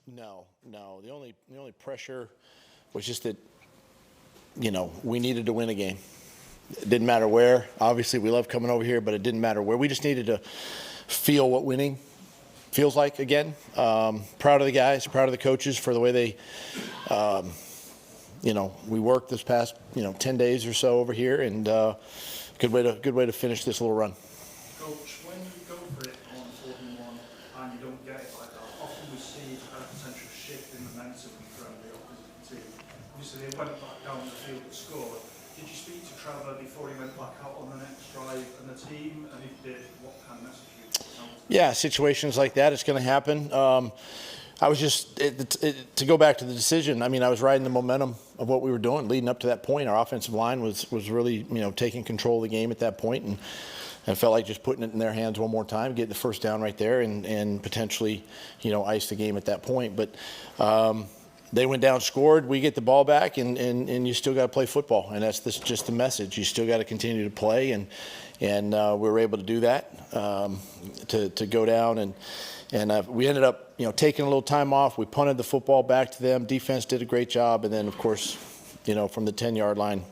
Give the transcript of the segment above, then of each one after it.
No. The only pressure was just that, we needed to win a game. It didn't matter where. Obviously, we love coming over here, but it didn't matter where. We just needed to feel what winning feels like again. Proud of the guys, proud of the coaches for the way they, we worked this past, 10 days or so over here, and good way to finish this little run. Coach, when you go for it on 4-1 and you don't get it like that, often we see a potential shift in momentum from the opposite team. Obviously, they went back down the field and scored. Did you speak to Trevor before he went back out on the next drive and the team? And if you did, what kind of message you sent? Yeah, situations like that, it's going to happen. I was just, to go back to the decision, I was riding the momentum of what we were doing leading up to that point. Our offensive line was really, taking control of the game at that point, and felt like just putting it in their hands one more time, getting the first down right there, and potentially, ice the game at that point. But they went down, scored, we get the ball back, and you still got to play football, and that's just the message. You still got to continue to play, and we were able to do that, to go down, and we ended up, taking a little time off. We punted the football back to them. Defense did a great job, and then, of course, from the 10-yard line,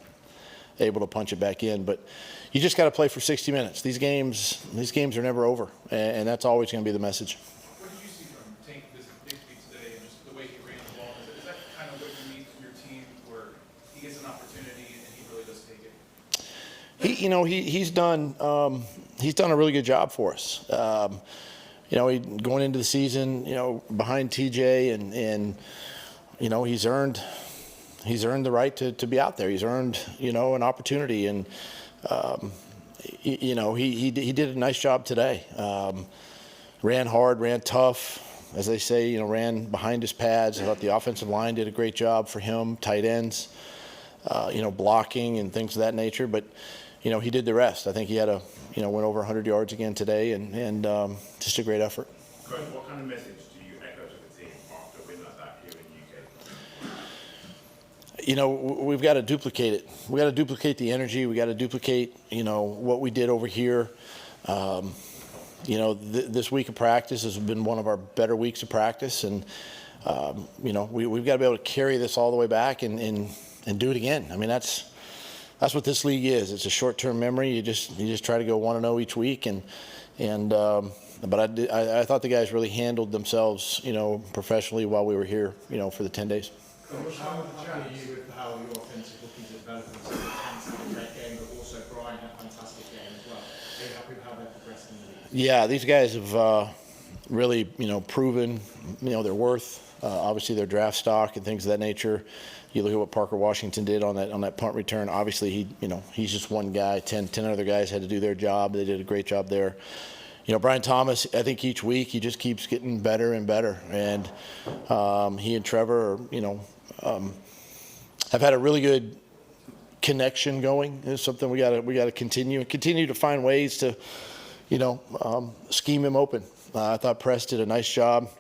able to punch it back in. But you just got to play for 60 minutes. These games are never over, and that's always going to be the message. What did you see from Tank this victory today, and just the way he ran the ball? Is that kind of what you need from your team, where he gets an opportunity and he really does take it? He's done a really good job for us. Going into the season, behind TJ, and he's earned the right to be out there. He's earned, an opportunity, and he did a nice job today. Ran hard, ran tough, as they say, ran behind his pads. I thought the offensive line did a great job for him, tight ends, blocking and things of that nature. But he did the rest. I think he had went over 100 yards again today, and just a great effort. Coach, what kind of message do you echo to the team after a win like that here in the UK? We've got to duplicate it. We got to duplicate the energy. We got to duplicate, what we did over here. This week of practice has been one of our better weeks of practice, and we've got to be able to carry this all the way back and do it again. That's what this league is. It's a short-term memory. You just try to go 1-0 each week, but I thought the guys really handled themselves, professionally while we were here, for the 10 days. Coach, how happy are you with how your offensive rookies are developing? So Tanks had a great game, but also Brian had a fantastic game as well. Are you happy with how they're progressing in the league? Yeah, these guys have really, proven, their worth. Obviously, their draft stock and things of that nature. You look at what Parker Washington did on that punt return. Obviously, he's just one guy. 10 other guys had to do their job. They did a great job there. Brian Thomas, I think each week he just keeps getting better and better. And he and Trevor, have had a really good connection going. It's something we got to continue to find ways to, scheme him open. I thought Press did a nice job,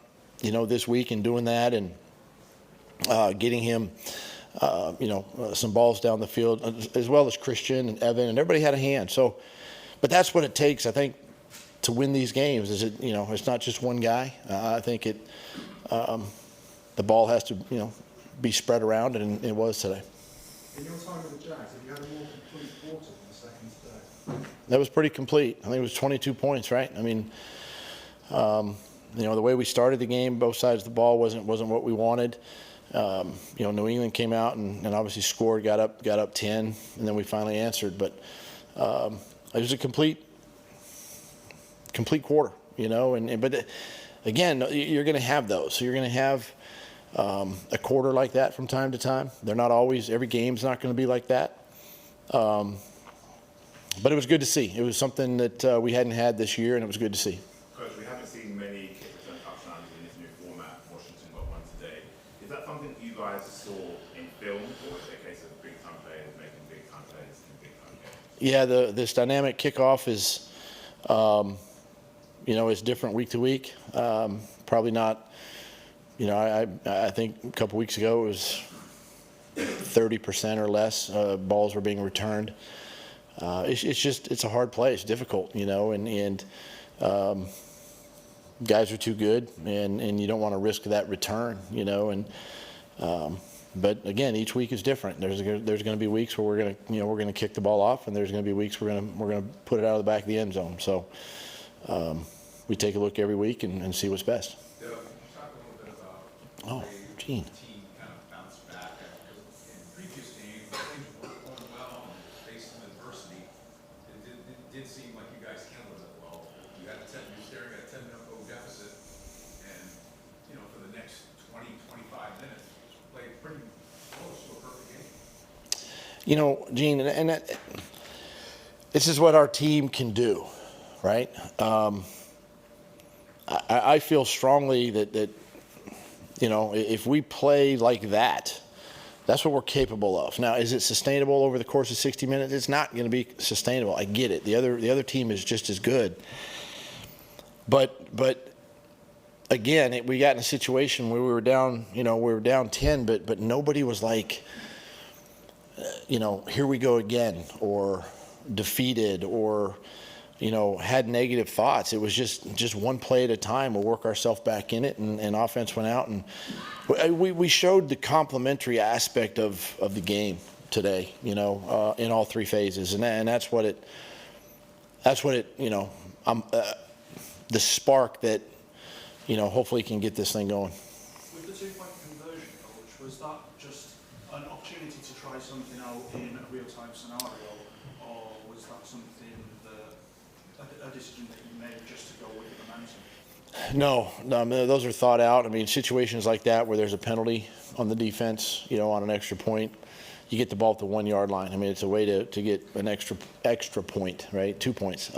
this week in doing that, and getting him, some balls down the field, as well as Christian and Evan, and everybody had a hand. So, but that's what it takes, I think, to win these games. Is it, it's not just one guy. I think the ball has to, be spread around, and it was today. In your time with the Jags, have you had a more complete quarter than the second today? That was pretty complete. I think it was 22 points, right? The way we started the game, both sides of the ball wasn't what we wanted. New England came out and obviously scored, got up 10, and then we finally answered. But it was a complete quarter, but again, you're going to have those. So you're going to have a quarter like that from time to time. They're not always. Every game's not going to be like that. But it was good to see. It was something that we hadn't had this year, and it was good to see. Coach, we haven't seen many kick return touchdowns in this new format. Washington got one today. Is that something you guys saw in film, or is it a case of big-time players making big-time plays in big-time games? Yeah, this dynamic kickoff is, is different week to week. Probably not. I think a couple weeks ago it was 30% or less balls were being returned. It's a hard play. It's difficult, and guys are too good, and you don't want to risk that return, and but again, each week is different. There's going to be weeks where we're going to kick the ball off, and there's going to be weeks we're going to put it out of the back of the end zone. So we take a look every week and see what's best. Can you talk a little bit about Oh, Gene. the team kind of bounced back after in previous games, things weren't going well and faced some adversity. It did seem like you guys handled it well. You were staring at a 10-minute goal deficit, and for the next 20, 25 minutes, played pretty close to a perfect game. Gene, and this is what our team can do, right? I feel strongly that if we play like that, that's what we're capable of. Now, is it sustainable over the course of 60 minutes? It's not going to be sustainable. I get it. The other team is just as good. But again, we got in a situation where we were down 10, but nobody was like, here we go again, or defeated, or had negative thoughts. It was just one play at a time. We'll work ourselves back in it, and offense went out, and we showed the complementary aspect of the game today, in all three phases, and that's what it the spark that hopefully can get this thing going. With the 2-point conversion, Coach, was that just an opportunity to try something out in a real-time scenario, or was that something a decision that you made just to go with the momentum? No, those are thought out. I mean, situations like that where there's a penalty on the defense, on an extra point, you get the ball at the 1 yard line. I mean, it's a way to get an extra point, right? 2 points.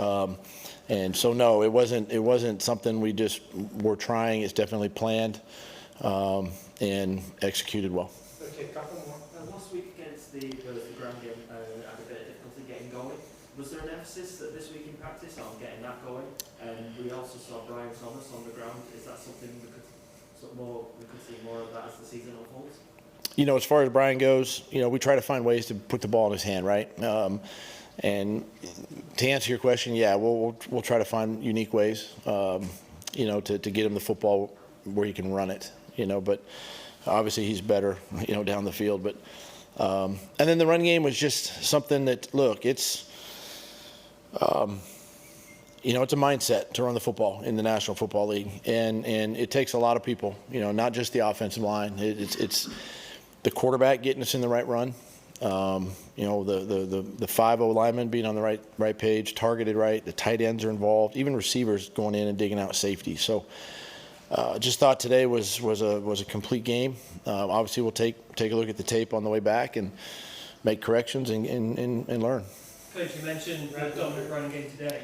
And so no, it wasn't something we just were trying. It's definitely planned and executed well. Okay, a couple more. Last week against the ground game, had a bit of difficulty getting going. Was there an emphasis that this week in practice on getting that going? And we also saw Brian Thomas on the ground. Is that something we could see more of that as the season unfolds? As far as Brian goes, we try to find ways to put the ball in his hand, right? And to answer your question, yeah, we'll try to find unique ways, to get him the football where he can run it, But obviously he's better, down the field. But and then the run game was just something that, look, it's it's a mindset to run the football in the National Football League, and it takes a lot of people, not just the offensive line. It's the quarterback getting us in the right run, the 5-0 linemen being on the right page, targeted right. The tight ends are involved, even receivers going in and digging out safety. So just thought today was a complete game. Obviously, we'll take a look at the tape on the way back and make corrections and learn. Coach, you mentioned the dominant running game today.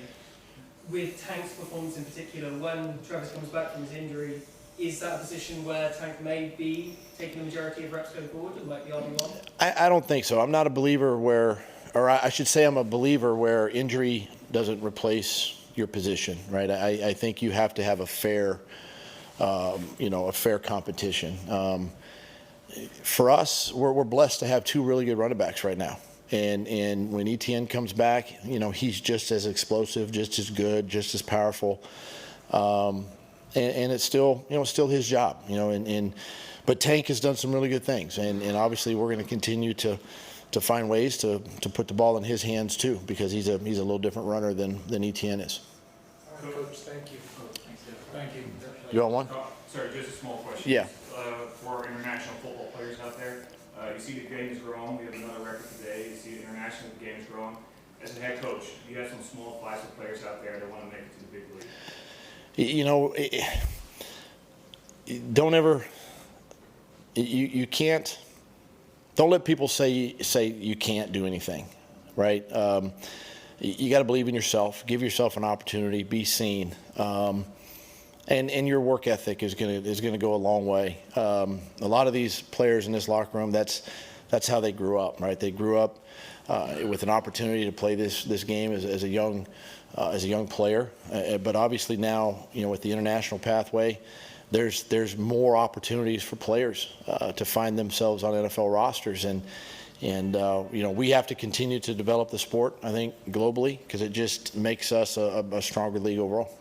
With Tank's performance in particular, when Travis comes back from his injury, is that a position where Tank may be taking the majority of reps going forward and might be RB1? I don't think so. I'm not a believer I should say I'm a believer where injury doesn't replace your position, right? I think you have to have a fair competition. For us, we're blessed to have two really good running backs right now. And when Etienne comes back, he's just as explosive, just as good, just as powerful. And it's still his job, but Tank has done some really good things. And obviously we're going to continue to find ways to put the ball in his hands too, because he's a little different runner than Etienne is. Coach, thank you. Thank you. You want one? Sorry, just a small question. Yeah. For international football players out there, you see the game is growing. We have another record today. You see the international game is growing. As a head coach, you have some small advice for players out there that want to make it to the big league. Don't ever. You can't. Don't let people say you can't do anything, right? You got to believe in yourself. Give yourself an opportunity. Be seen. And your work ethic is gonna go a long way. A lot of these players in this locker room, that's how they grew up, right? They grew up with an opportunity to play this game as a young player. But obviously now, with the international pathway, there's more opportunities for players to find themselves on NFL rosters, and we have to continue to develop the sport, I think, globally, because it just makes us a stronger league overall.